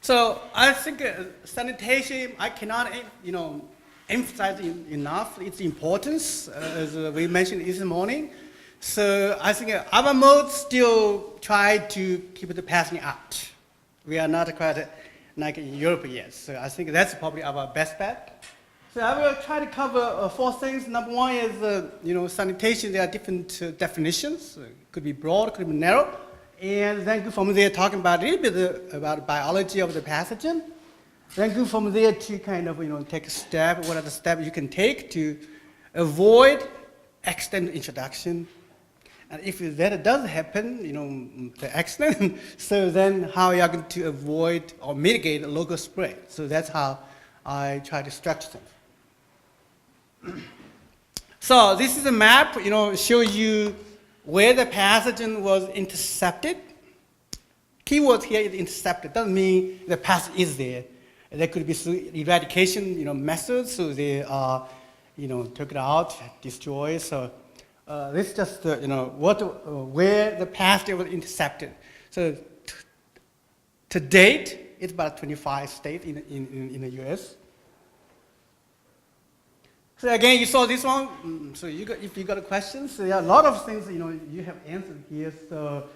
So I think sanitation, I cannot, emphasize enough its importance, as we mentioned this morning. So I think our modes still try to keep the passing out. We are not quite like in Europe yet. So I think that's probably our best bet. So I will try to cover four things. Number one is, sanitation. There are different definitions. It could be broad, could be narrow. And then go from there talking about a little bit about biology of the pathogen. Then go from there to kind of, take a step. What are the steps you can take to avoid accidental introduction? And if that does happen, the accident, so then how are you going to avoid or mitigate local spread? So that's how I try to structure them. So this is a map, shows you where the pathogen was intercepted. Keyword here is intercepted. Doesn't mean the pathogen is there. There could be eradication, methods. So they are, took it out, destroyed. So this is just, where the pathogen was intercepted. So to date, it's about 25 states in the U.S. So again, you saw this one. So if you got questions, so there are a lot of things you have answered here. So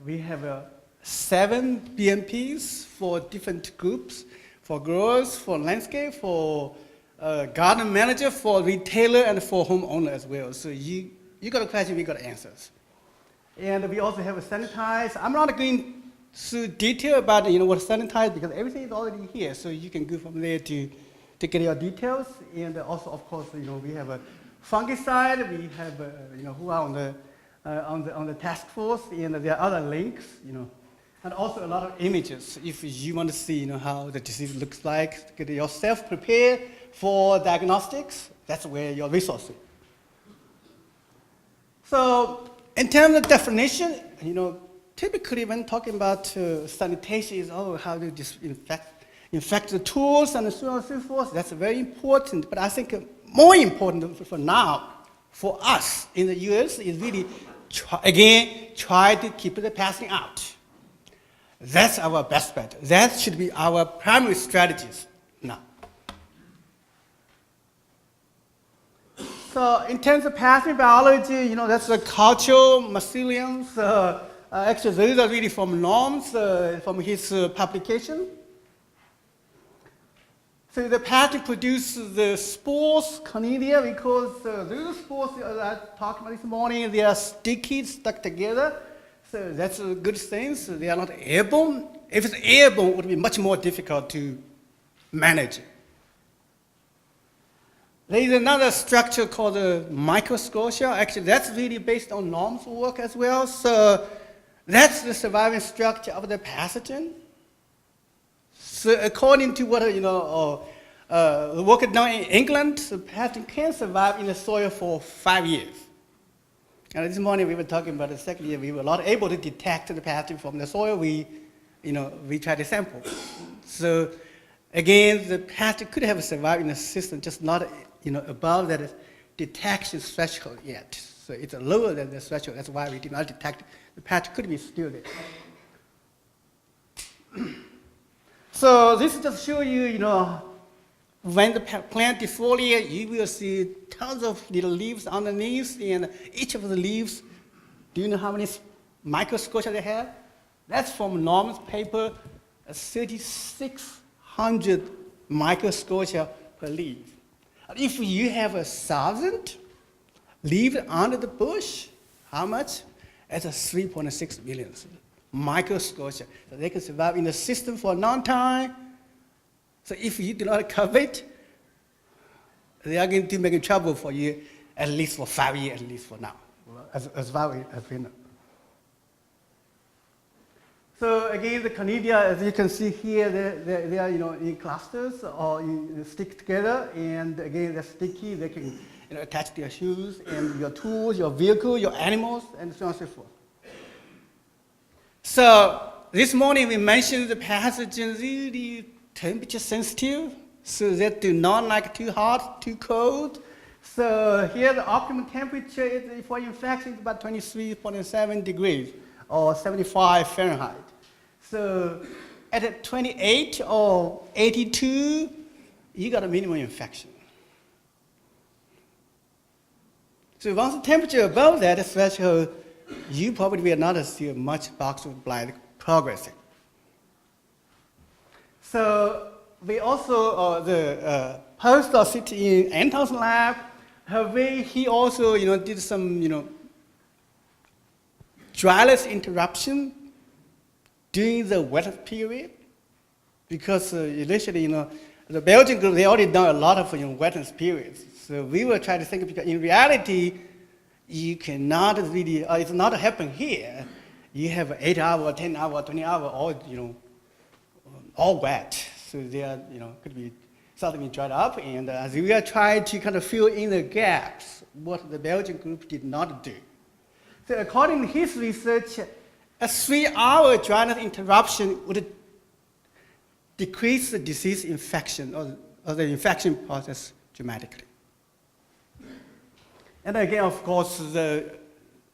we have 7 BMPs for different groups, for growers, for landscape, for garden manager, for retailer, and for homeowner as well. So you got a question, we got answers. And we also have a sanitize. I'm not going to detail about what sanitize because everything is already here. So you can go from there to get your details. And also, of course, we have a fungicide. We have who are on the task force, and there are other links. And also a lot of images. If you want to see how the disease looks like, get yourself prepared for diagnostics. That's where your resources. So in terms of definition, typically when talking about sanitation is how to disinfect the tools and so on and so forth. That's very important. But I think more important for now, for us in the U.S. is really try to keep the passing out. That's our best bet. That should be our primary strategies now. So in terms of pathogen biology, that's the cultural myceliums. Actually, those are really from Norm's, from his publication. So the pathogen produces the spores, conidia, because those spores I talked about this morning, they are sticky, stuck together. So that's a good thing. So they are not airborne. If it's airborne, it would be much more difficult to manage. There is another structure called the microscotia. Actually, that's really based on Norm's work as well. So that's the surviving structure of the pathogen. So according to what the work done in England, the pathogen can survive in the soil for 5 years. And this morning we were talking about the second year, we were not able to detect the pathogen from the soil we tried to sample. So again, the pathogen could have survived in the system, just not above that detection threshold yet. So it's lower than the threshold. That's why we did not detect the pathogen could be still there. So this just show you, when the plant defoliates, you will see tons of little leaves underneath, and each of the leaves, do you know how many microscotia they have? That's from Norm's paper, 3,600 microscotia per leaf. If you have 1,000 leaves under the bush, how much? That's 3.6 million microscotia. So they can survive in the system for a long time. So if you do not cover it, they are going to make trouble for you at least for 5 years, at least for now, as far as we know. So again, the conidia, as you can see here, they are in clusters or stick together, and again they're sticky. They can attach to your shoes and your tools, your vehicle, your animals, and so on and so forth. So this morning we mentioned the pathogens really temperature sensitive, so that do not like too hot, too cold. So here the optimum temperature is, for infection is about 23.7 degrees or 75 Fahrenheit. So at 28 or 82, you got a minimum infection. So once the temperature above that threshold, you probably will not see much Boxwood blight progressing. So we also, the postdoc sitting in Anton's lab, he also did some dryness interruption during the wet period, because initially, the Belgian group, they already done a lot of wetness periods. So we were trying to think, because in reality, you cannot really, it's not happening here. You have 8 hour, 10 hour, 20 hour, all wet. So there, could be something dried up. And as we are trying to kind of fill in the gaps, what the Belgian group did not do. So according to his research, a 3-hour dryness interruption would decrease the disease infection or the infection process dramatically. And again, of course, the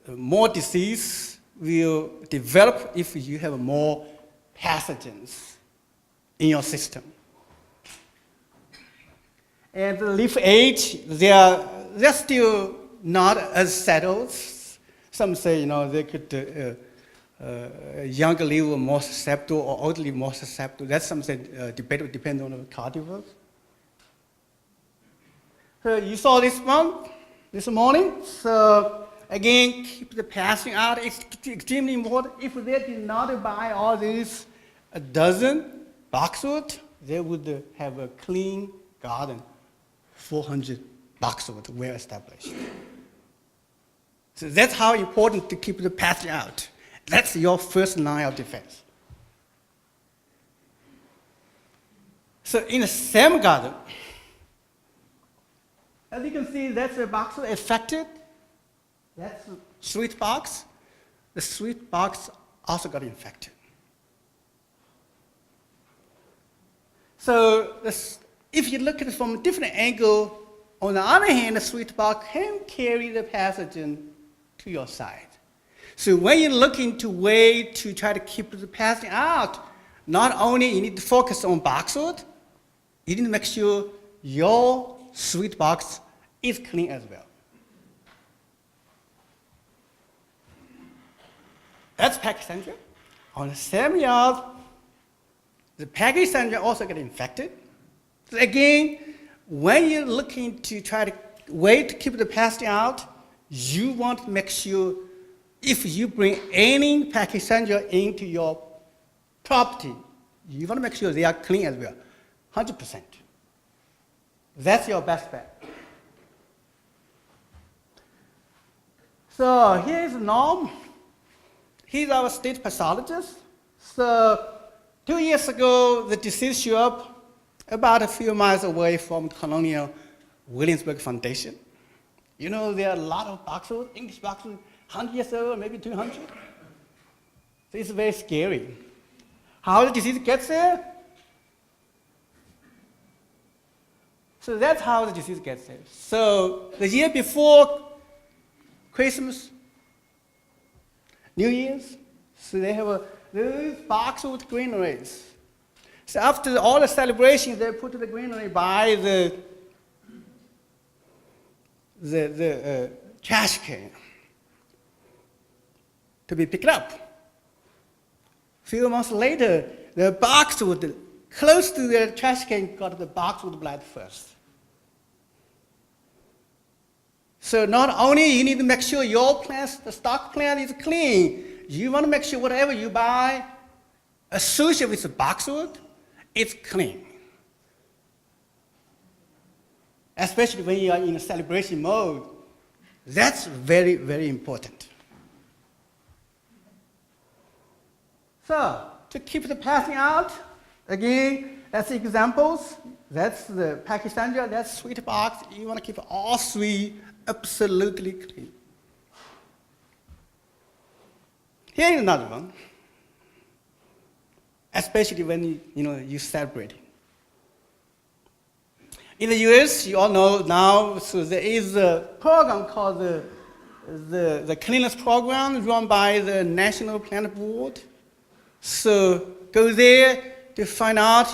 more disease will develop if you have more pathogens in your system. And the leaf age, they're still not as settled. Some say, they could, younger leaf were more susceptible or elderly more susceptible. That's something debatable, depending on the carnivores. So you saw this one this morning. So again, keep the passing out. It's extremely important. If they did not buy all these a dozen boxwood, they would have a clean garden, 400 boxwood, well established. So that's how important to keep the passing out. That's your first line of defense. So in the same garden, as you can see, that's a box affected. That's a sweet box. The sweet box also got infected. So if you look at it from a different angle, on the other hand, the sweet box can carry the pathogen to your side. So when you're looking to way to try to keep the pathogen out, not only you need to focus on boxwood, you need to make sure your sweet box is clean as well. That's Pachysandra. On the same yard, the Pachysandra also get infected. So again, when you're looking to try to way to keep the pathogen out, you want to make sure if you bring any Pachysandra into your property, you want to make sure they are clean as well, 100%. That's your best bet. So here's Norm. He's our state pathologist. So 2 years ago, the disease showed up about a few miles away from Colonial Williamsburg Foundation. There are a lot of boxwood, English boxwood, 100 years old, maybe 200. So it's very scary. How the disease gets there? So that's how the disease gets there. So the year before Christmas, New Year's, so they have those boxwood granaries. So after all the celebrations, they put the granary by the trash can to be picked up. A few months later, the boxwood close to the trash can got the boxwood blight first. So not only you need to make sure your plants, the stock plant is clean, you want to make sure whatever you buy associated with the boxwood, it's clean. Especially when you are in a celebration mode. That's very, very important. So, to keep the passing out, again, that's the examples. That's the Pachysandra, that's sweet box. You want to keep all three absolutely clean. Here is another one. Especially when you celebrate. In the US, you all know now, so there is a program called the Cleanliness Program run by the National Plant Board. So go there, to find out,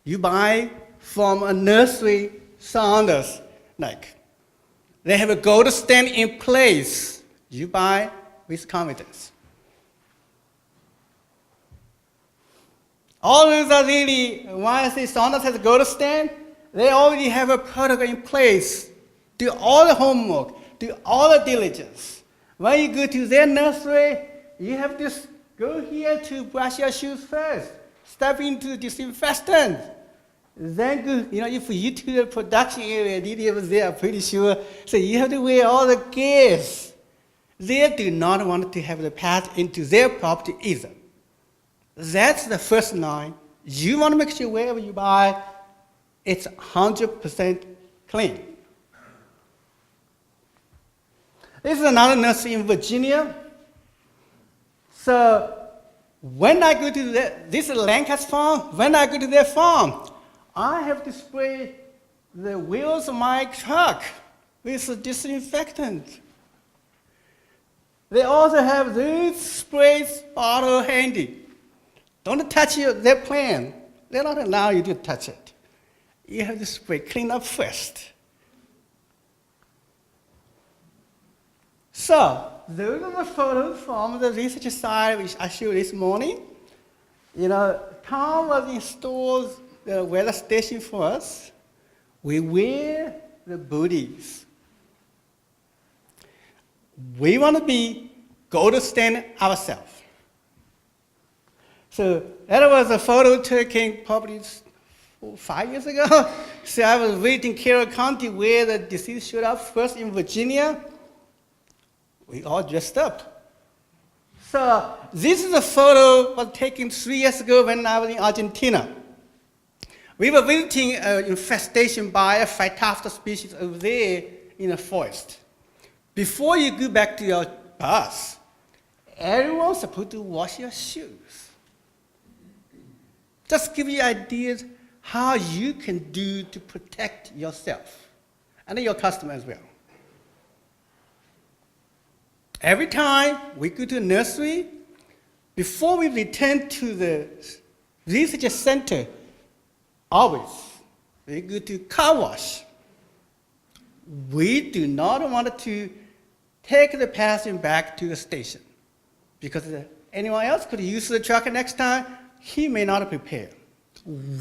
you buy from a nursery sounders, like they have a gold stand in place. You buy with confidence. All those are really, when I say Saunders has a gold stand, they already have a protocol in place. Do all the homework, do all the diligence. When you go to their nursery, you have to go here to brush your shoes first, step into the disinfectant. Then go, if you to the production area, Didi was there, I'm pretty sure. So you have to wear all the gears. They do not want to have the path into their property either. That's the first line. You want to make sure wherever you buy, it's 100% clean. This is another nursery in Virginia. So when I go to this is Lancaster farm, when I go to their farm, I have to spray the wheels of my truck with a disinfectant. They also have these sprays bottle handy. Don't touch their plant. They don't allow you to touch it. You have to spray, clean up first. So, those are the photos from the research side which I showed this morning. Tom was installed the weather station for us. We wear the booties. We want to be gold stand ourselves. So that was a photo taken probably 5 years ago. So I was visiting Carroll County where the disease showed up first in Virginia. We all dressed up. So this is a photo was taken 3 years ago when I was in Argentina. We were visiting an infestation by a Phytophthora species over there in the forest. Before you go back to your bus, everyone's supposed to wash your shoes. Just give you ideas how you can do to protect yourself and your customer as well. Every time we go to a nursery, before we return to the research center, always we go to car wash. We do not want to take the patient back to the station because anyone else could use the truck next time. He may not prepare.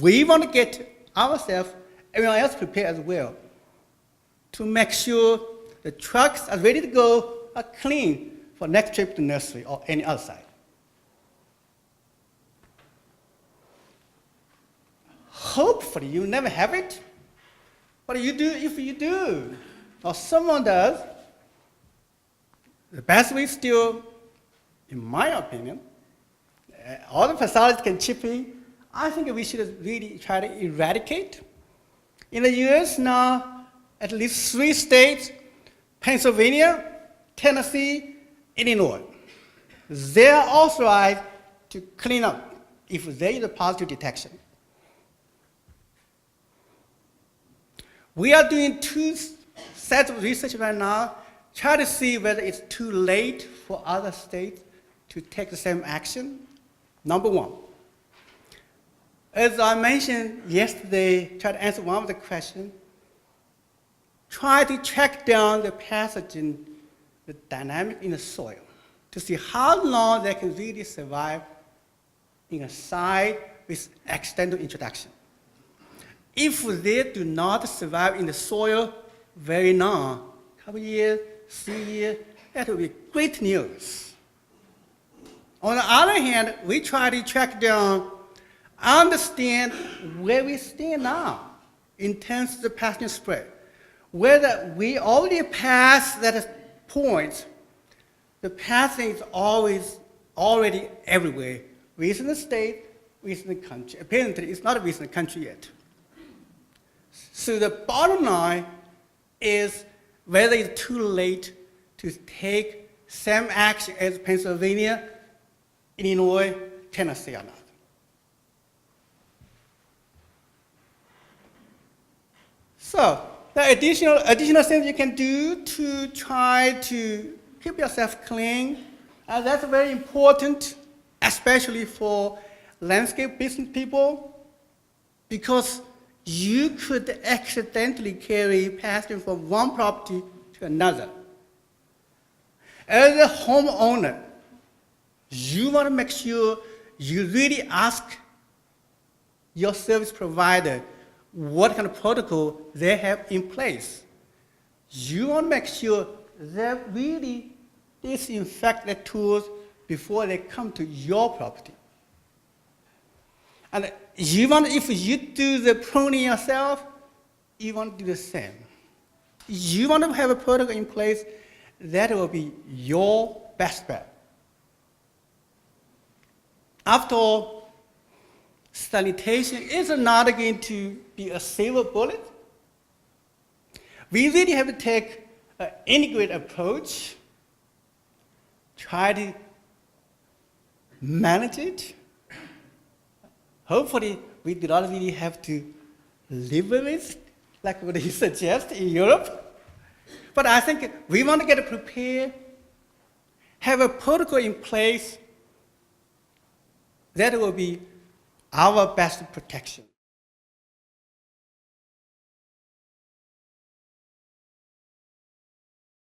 We want to get ourselves, everyone else prepared as well, to make sure the trucks are ready to go, are clean for next trip to nursery or any other site. Hopefully you never have it, but you do if you do, or someone does. The best way still, in my opinion, all the pathologists can chip in. I think we should really try to eradicate. In the US now, at least 3 states, Pennsylvania, Tennessee, Illinois, they are authorized to clean up if there is a positive detection. We are doing 2 sets of research right now, try to see whether it's too late for other states to take the same action. Number 1, as I mentioned yesterday, try to answer one of the questions, try to track down the pathogen, the dynamic in the soil, to see how long they can really survive in a site with extended introduction. If they do not survive in the soil very long, a couple years, 3 years, that will be great news. On the other hand, we try to track down, understand where we stand now in terms of the pathogen spread. Whether we already passed that point, the pathogen is already everywhere, within the state, within the country. Apparently, it's not within the country yet. So the bottom line is whether it's too late to take same action as Pennsylvania, Illinois, Tennessee or not. So the additional things you can do to try to keep yourself clean, that's very important, especially for landscape business people, because you could accidentally carry pathogen from one property to another. As a homeowner, you want to make sure you really ask your service provider what kind of protocol they have in place. You want to make sure they really disinfect the tools before they come to your property. And you want, if you do the pruning yourself, you want to do the same. You want to have a protocol in place that will be your best bet. After all, sanitation is not going to be a silver bullet. We really have to take an integrated approach, try to manage it. Hopefully, we do not really have to live with it, like what he suggests in Europe. But I think we want to get prepared, have a protocol in place that will be our best protection.